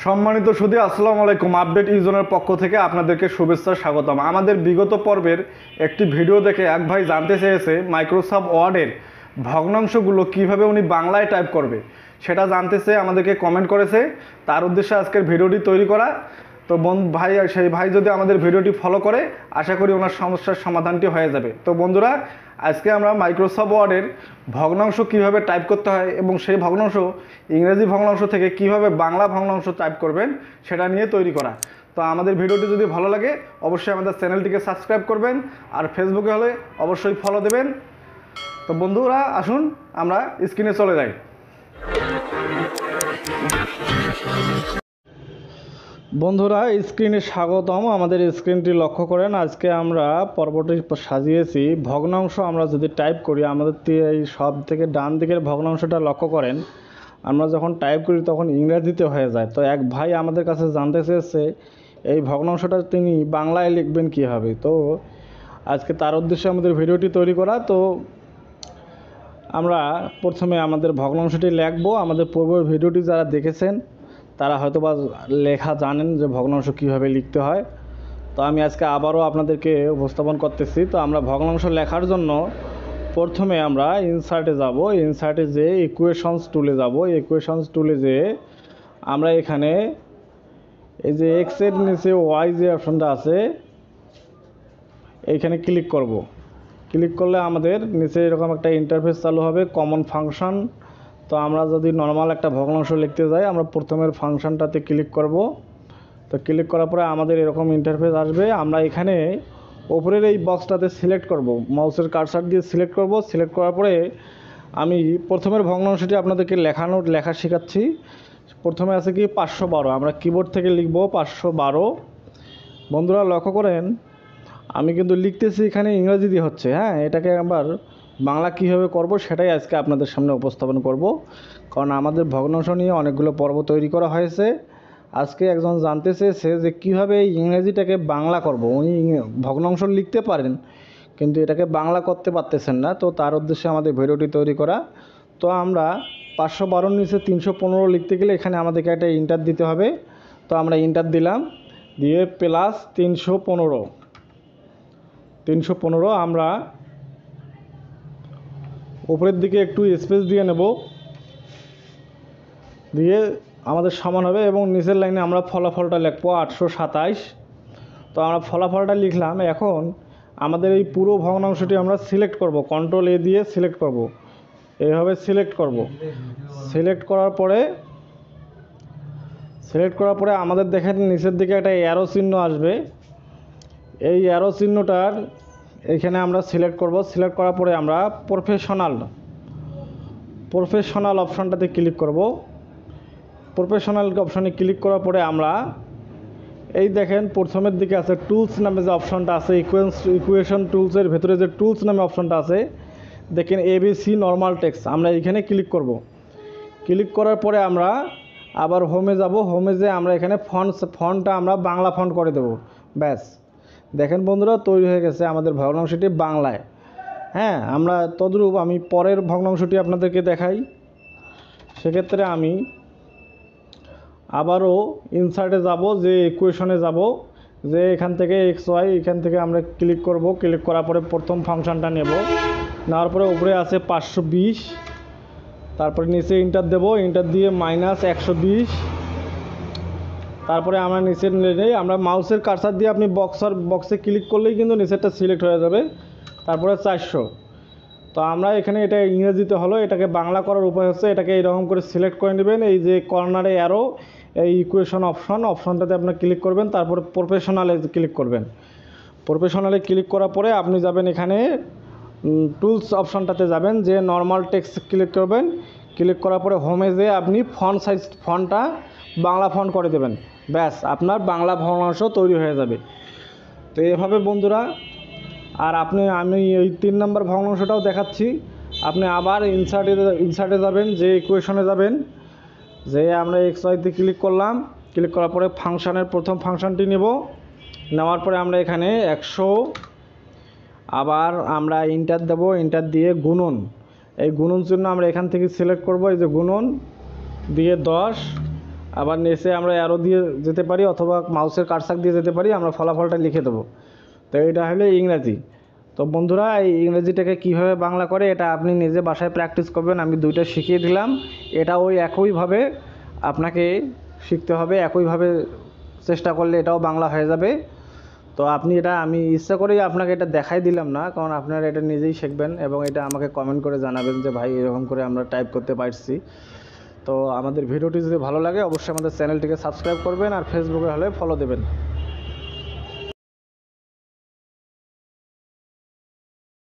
সম্মানিত সুধী, আসসালামু আলাইকুম। আপডেট ইজনের পক্ষ থেকে আপনাদেরকে শুভেচ্ছা স্বাগতম। আমাদের বিগত পর্বের একটি ভিডিও দেখে এক ভাই জানতে চেয়েছে মাইক্রোসফট ওয়ার্ডের ভগ্নাংশগুলো কিভাবে উনি বাংলায় টাইপ করবে, সেটা জানতে চেয়ে আমাদেরকে কমেন্ট করেছে। তার উদ্দেশ্যে আজকের ভিডিওটি তৈরি করা। তো সেই ভাই যদি আমাদের ভিডিওটি ফলো করে, আশা করি ওনার সমস্যার সমাধানটি হয়ে যাবে। তো বন্ধুরা, আজকে আমরা মাইক্রোসফট ওয়ার্ডের ভগ্নাংশ কিভাবে টাইপ করতে হয় এবং সেই ভগ্নাংশ ইংরেজি ভগ্নাংশ থেকে কিভাবে বাংলা ভগ্নাংশ টাইপ করবেন সেটা নিয়ে তৈরি করা। তো আমাদের ভিডিওটি যদি ভালো লাগে অবশ্যই আমাদের চ্যানেলটিকে সাবস্ক্রাইব করবেন, আর ফেসবুকে হলে অবশ্যই ফলো দেবেন। তো বন্ধুরা, আসুন আমরা স্ক্রিনে চলে যাই। বন্ধুরা, স্ক্রিনে স্বাগতম। আমাদের স্ক্রিনটি লক্ষ্য করেন। আজকে আমরা পর্বটি সাজিয়েছি ভগ্নাংশ আমরা যদি টাইপ করি, আমাদের এই সব থেকে ডান দিকের ভগ্নাংশটা লক্ষ্য করেন। আমরা যখন টাইপ করি তখন ইংরেজিতে হয়ে যায়। তো এক ভাই আমাদের কাছে জানতে চেয়েছে এই ভগ্নাংশটা তিনি বাংলায় লিখবেন কীভাবে। তো আজকে তার উদ্দেশ্যে আমাদের ভিডিওটি তৈরি করা। তো আমরা প্রথমে আমাদের ভগ্নাংশটি লিখবো। আমাদের পূর্বের ভিডিওটি যারা দেখেছেন তারা হয়তো বা লেখা জানেন যে ভগ্নাংশ কীভাবে লিখতে হয়। তো আমি আজকে আবারও আপনাদেরকে উপস্থাপন করতেছি। তো আমরা ভগ্নাংশ লেখার জন্য প্রথমে আমরা ইনসার্টে যাব। ইনসার্টে যেয়ে ইকুয়েশনস টুলে যাব। ইকুয়েশনস টুলে যেয়ে আমরা এখানে এই যে এক্সের নিচে ওয়াই যে অপশনটা আছে এইখানে ক্লিক করব। ক্লিক করলে আমাদের নিচে এরকম একটা ইন্টারফেস চালু হবে, কমন ফাংশন। তো আমরা যদি নর্মাল একটা ভগ্নাংশ লিখতে যাই, আমরা প্রথমের ফাংশনটাতে ক্লিক করব। তো ক্লিক করার পরে আমাদের এরকম ইন্টারফেস আসবে। আমরা এখানে ওপরের এই বক্সটাতে সিলেক্ট করব, মাউসের কার্সার দিয়ে সিলেক্ট করব। সিলেক্ট করার পরে আমি প্রথমের ভগ্নাংশটি আপনাদেরকে লেখা শেখাচ্ছি। প্রথমে আছে কি 512। আমরা কিবোর্ড থেকে লিখব 512। বন্ধুরা লক্ষ্য করেন, আমি কিন্তু লিখতেছি এখানে ইংরেজি দিয়ে হচ্ছে। হ্যাঁ, এটাকে আবার বাংলা কীভাবে করব সেটাই আজকে আপনাদের সামনে উপস্থাপন করব। কারণ আমাদের ভগ্নাংশ নিয়ে অনেকগুলো পর্ব তৈরি করা হয়েছে। আজকে একজন জানতে চেয়েছে যে কীভাবে ইংরেজিটাকে বাংলা করব। উনি ভগ্নাংশ লিখতে পারেন কিন্তু এটাকে বাংলা করতে পারতেছেন না। তো তার উদ্দেশ্যে আমাদের ভিডিওটি তৈরি করা। তো আমরা 512 নিচে 315 লিখতে গেলে এখানে আমাদেরকে একটা ইন্টার দিতে হবে। তো আমরা ইন্টার দিলাম, দিয়ে প্লাস 315 আমরা উপরের দিকে একটু স্পেস দিয়ে নেব, দিয়ে আমাদের সমান হবে এবং নিচের লাইনে আমরা ফলাফলটা লিখব 827। তো আমরা ফলাফলটা লিখলাম। এখন আমাদের এই পুরো ভগ্নাংশটি আমরা সিলেক্ট করব, কন্ট্রোল এ দিয়ে সিলেক্ট করব। এইভাবে সিলেক্ট করব। সিলেক্ট করার পরে আমাদের দেখেন নিচের দিকে একটা অ্যারো চিহ্ন আসবে। এই অ্যারো চিহ্নটার এখানে আমরা সিলেক্ট করব। সিলেক্ট করার পরে আমরা প্রফেশনাল অপশানটাতে ক্লিক করব। প্রফেশনাল অপশানে ক্লিক করার পরে আমরা এই দেখেন প্রথমের দিকে আছে টুলস নামে যে অপশানটা আছে, ইকুয়েশন টুলসের ভেতরে যে টুলস নামে অপশানটা আছে দেখেন ABC নর্মাল টেক্সট। আমরা এইখানে ক্লিক করব। ক্লিক করার পরে আমরা আবার হোমে যাব। হোমে যেয়ে আমরা এখানে ফন্টটা আমরা বাংলা ফন্ট করে দেব। ব্যাস, দেখেন বন্ধুরা তৈরি হয়ে গেছে আমাদের ভগ্নাংশটি বাংলায়। হ্যাঁ, আমরা তদ্রূপ আমি পরের ভগ্নাংশটি আপনাদেরকে দেখাই। সেক্ষেত্রে আমি আবারও ইনসার্টে যাব, যে ইকুয়েশনে যাব, যে এখান থেকে XY এখান থেকে আমরা ক্লিক করব। ক্লিক করার পরে প্রথম ফাংশনটা নেব। নেওয়ার পরে উপরে আছে 520, তারপরে নিচে ইন্টার দেব। ইন্টার দিয়ে -120। তারপরে আমরা নিচে নেই, আমরা মাউসের কার্সার দিয়ে আপনি বক্সে ক্লিক করলেই কিন্তু নিচেরটা সিলেক্ট হয়ে যাবে। তারপরে 400। তো আমরা এখানে এটা ইংরেজিতে হলো, এটাকে বাংলা করার উপায় হচ্ছে এটাকে এইরকম করে সিলেক্ট করে নেবেন। এই যে কর্নারে অ্যারো, এই ইকুয়েশন অপশনটাতে আপনি ক্লিক করবেন। তারপরে প্রফেশনালে ক্লিক করবেন। প্রফেশনালে ক্লিক করার পরে আপনি যাবেন এখানে টুলস অপশনটাতে যাবেন, যে নর্মাল টেক্সট ক্লিক করবেন। ক্লিক করার পরে হোমে যেয়ে আপনি ফন্টটা বাংলা ফন্ট করে দেবেন। ব্যাস, আপনার বাংলা ভগ্নাংশ তৈরি হয়ে যাবে। তো এভাবে বন্ধুরা, আর আমি এই 3 নম্বর ভগ্নাংশটাও দেখাচ্ছি। আপনি আবার ইনসার্টে যাবেন, যে ইকুয়েশনে যাবেন, যে আমরা XYতে ক্লিক করলাম। ক্লিক করার পরে ফাংশনের প্রথম ফাংশনটি নেব। নেওয়ার পরে আমরা এখানে 100, আবার আমরা ইন্টার দেব। ইন্টার দিয়ে গুণন, এই গুণন চিহ্ন আমরা এখান থেকে সিলেক্ট করব। এই যে গুণন দিয়ে 10, আবার নিচে আমরা অ্যারো দিয়ে যেতে পারি অথবা মাউসের কারসাক দিয়ে যেতে পারি, আমরা ফলাফলটা লিখে দেবো। তো এটা হলো ইংরাজি। তো বন্ধুরা, এই ইংরেজিটাকে কীভাবে বাংলা করে এটা আপনি নিজে বাসায় প্র্যাকটিস করবেন, আমি দুইটা শিখিয়ে দিলাম। এটা ওই একইভাবে আপনাকে শিখতে হবে, একইভাবে চেষ্টা করলে এটাও বাংলা হয়ে যাবে। তো আপনি এটা, আমি ইচ্ছা করেই আপনাকে এটা দেখাই দিলাম না, কারণ আপনারা এটা নিজেই শিখবেন এবং এটা আমাকে কমেন্ট করে জানাবেন যে ভাই এরকম করে আমরা টাইপ করতে পারছি। তো আমাদের ভিডিওটি যদি ভালো লাগে অবশ্যই আমাদের চ্যানেলটিকে সাবস্ক্রাইব করবেন আর ফেসবুকে হলে ফলো দেবেন।